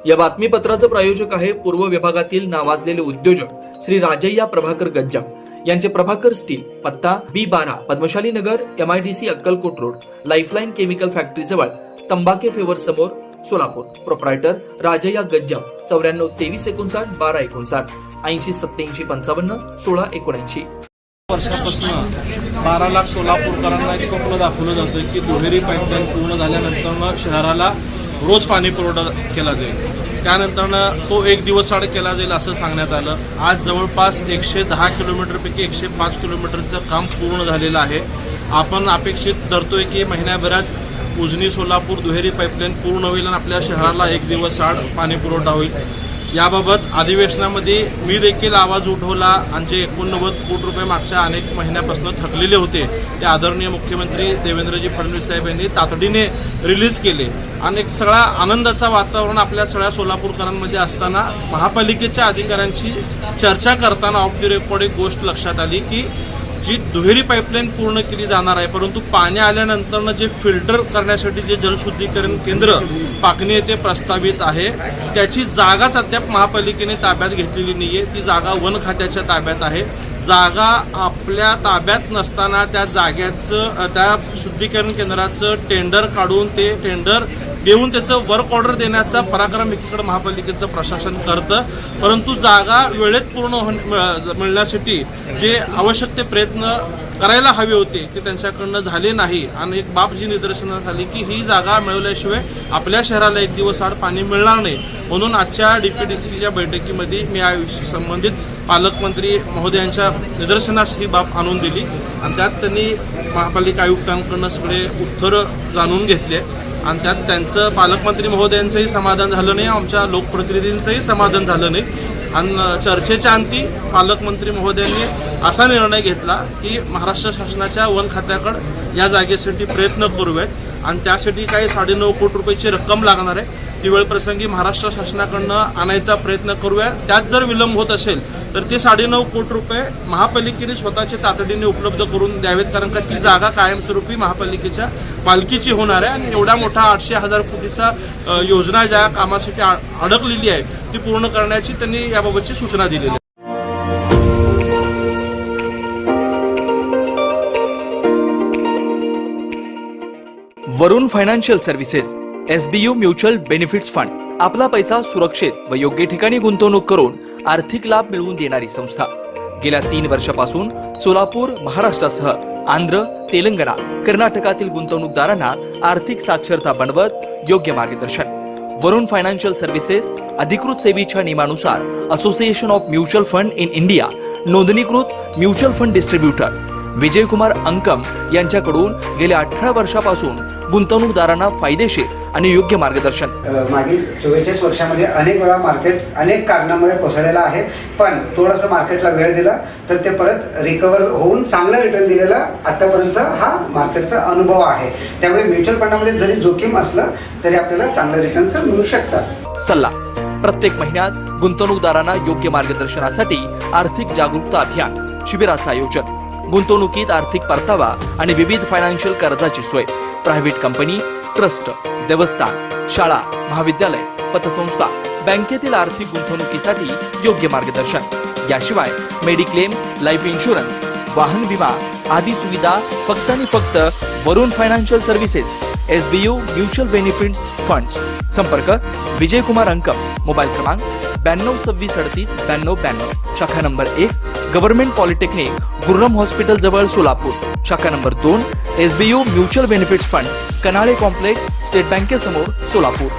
या बातमीपत्राचं प्रायोजक आहे पूर्व विभागातील नावाजलेले उद्योजक श्री राजय्या प्रभाकर गज्जाम यांचे प्रभाकर स्टील, पत्ता B12 पद्मशाली नगर, MIDC Akkalkot road, lifeline chemical factory जवळ, तंबाके फेवर समोर, सोलापूर. प्रोप्रायटर राजय्या गज्जाम 94 23 59 12 59 80 87 55 16 79. वर्षापासून 12 लाख सोलापूरकरांना एक स्वप्न दाखवलं जातं की दुहेरी पाईपलाईन पूर्ण झाल्यानंतर शहराला रोज पाणी पुरवठा केला जाईल. त्यानंतर तो एक दिवस आड केला जाईल असं सांगण्यात आलं. आज जवळपास 110 किलोमीटरपैकी 105 किलोमीटरचं काम पूर्ण झालेलं आहे. आपण अपेक्षित धरतोय की महिन्याभरात उजनी सोलापूर दुहेरी पाईपलाईन पूर्ण होईल आणि आपल्या शहराला एक दिवस आड पाणी पुरवठा होईल. याबाबत अधिवेशनामध्ये मी देखील आवाज उठवला आणि जे 89 कोटी रुपये मागच्या अनेक महिन्यापासून थकलेले होते ते आदरणीय मुख्यमंत्री देवेंद्रजी फडणवीस साहेब यांनी तातडीने रिलीज केले आणि एक सगळा आनंदाचा वातावरण आपल्या सगळ्या सोलापूरकरांमध्ये असताना महापालिकेच्या अधिकाऱ्यांशी चर्चा करताना ऑफ द रेकॉर्ड एक गोष्ट लक्षात आली की जी दुहेरी पाईपलाईन पूर्ण केली जाणार आहे, परंतु पाणी आल्यानंतर जे फिल्टर करण्यासाठी जे जलशुद्धीकरण केंद्र पाकणी येथे प्रस्तावित आहे त्याची जागाच अद्याप महापालिकेने ताब्यात घेतलेली नाहीये. ती जागा वन खात्याच्या ताब्यात आहे. जागा आपल्या ताब्यात नसताना त्या जाग्याचं त्या शुद्धीकरण केंद्राचं टेंडर काढून ते टेंडर देऊन त्याचं वर्क ऑर्डर देण्याचा पराक्रम एकीकडे महापालिकेचं प्रशासन करतं, परंतु जागा वेळेत पूर्ण मिळण्यासाठी जे आवश्यक ते प्रयत्न करायला हवे होते ते त्यांच्याकडनं झाले नाही. आणि एक बाब जी निदर्शनास आली की ही जागा मिळवल्याशिवाय आपल्या शहराला एक दिवस आड पाणी मिळणार नाही. म्हणून आजच्या DPDCच्या बैठकीमध्ये मी याविषयी संबंधित पालकमंत्री महोदयांच्या निदर्शनास ही बाब आणून दिली आणि त्यात त्यांनी महापालिका आयुक्तांकडून सगळे उत्तर जाणून घेतले आणि त्यात त्यांचं पालकमंत्री महोदयांचंही समाधान झालं नाही, आमच्या लोकप्रतिनिधींचंही समाधान झालं नाही. आणि चर्चेच्या अंती पालकमंत्री महोदयांनी असा निर्णय घेतला की महाराष्ट्र शासनाच्या वन खात्याकडे या जागेसाठी प्रयत्न करूयात आणि त्यासाठी काही 9.5 कोटी रुपयाची रक्कम लागणार आहे. ती वेळप्रसंगी महाराष्ट्र शासनाकडनं आणायचा प्रयत्न करूया. त्यात जर विलंब होत असेल तर ते 9.5 कोटी रुपये महापालिकेने स्वतःच्या तातडीने उपलब्ध करून द्यावेत, कारण का ती जागा कायमस्वरूपी महापालिकेच्या मालकीची होणार आहे आणि एवढा मोठा 800,000 कोटीचा योजना ज्या कामासाठी अडकलेली आहे ती पूर्ण करण्याची त्यांनी याबाबतची सूचना दिलेली आहे. Varun financial services SBU mutual benefits fund आपला पैसा सुरक्षित व योग्य ठिकाणी गुंतवणूक करून आर्थिक लाभ मिळवून देणारी संस्था. गेल्या 3 वर्षापासून सोलापूर, महाराष्ट्रासह आंध्र, तेलंगणा, कर्नाटकातील गुंतवणूकदारांना आर्थिक साक्षरता बनवत योग्य मार्गदर्शन. वरुण फायनान्शियल सर्व्हिसेस अधिकृत सेवेच्या नियमानुसार association of mutual fund in India नोंदणीकृत mutual fund distributor Vijaykumar Ankam यांच्याकडून गेल्या 18 वर्षापासून गुंतवणूकदारांना फायदेशीर आणि योग्य मार्गदर्शन. मागील 44 वर्षामध्ये अनेक वेळा मार्केट अनेक कारणामुळे कोसळलेलं आहे, पण थोडंसं मार्केटला वेळ दिला तर ते परत रिकवर होऊन चांगलं रिटर्न दिलेला आतापर्यंतचा हा मार्केटचा अनुभव आहे. त्यामुळे म्युच्युअल फंडामध्ये जरी जोखीम असलं तरी आपल्याला चांगलं रिटर्न्स मिळू शकतात. सल्ला प्रत्येक महिन्यात गुंतवणूकदारांना योग्य मार्गदर्शनासाठी आर्थिक जागरूकता अभियान शिबिराचं आयोजन. गुंतवणुकीत आर्थिक परतावा आणि विविध फायनान्शियल कर्जाची सोय. प्रायव्हेट कंपनी, ट्रस्ट, देवस्थान, शाळा, महाविद्यालय, पतसंस्था, बँकेतील आर्थिक गुंतवणुकीसाठी योग्य मार्गदर्शन. याशिवाय मेडिक्लेम, लाईफ इन्शुरन्स, वाहन विमा आदी सुविधा फक्त आणि फक्त Varun financial services SBU mutual benefits funds. संपर्क विजयकुमार अंकम. मोबाईल क्रमांक 92 26 38 92 92. शाखा number 1 government polytechnic, Gururam hospital जवळ सोलापूर. शाखा number 2 SBU mutual benefits fund, Kanale complex, state बँकेसमोर, सोलापूर.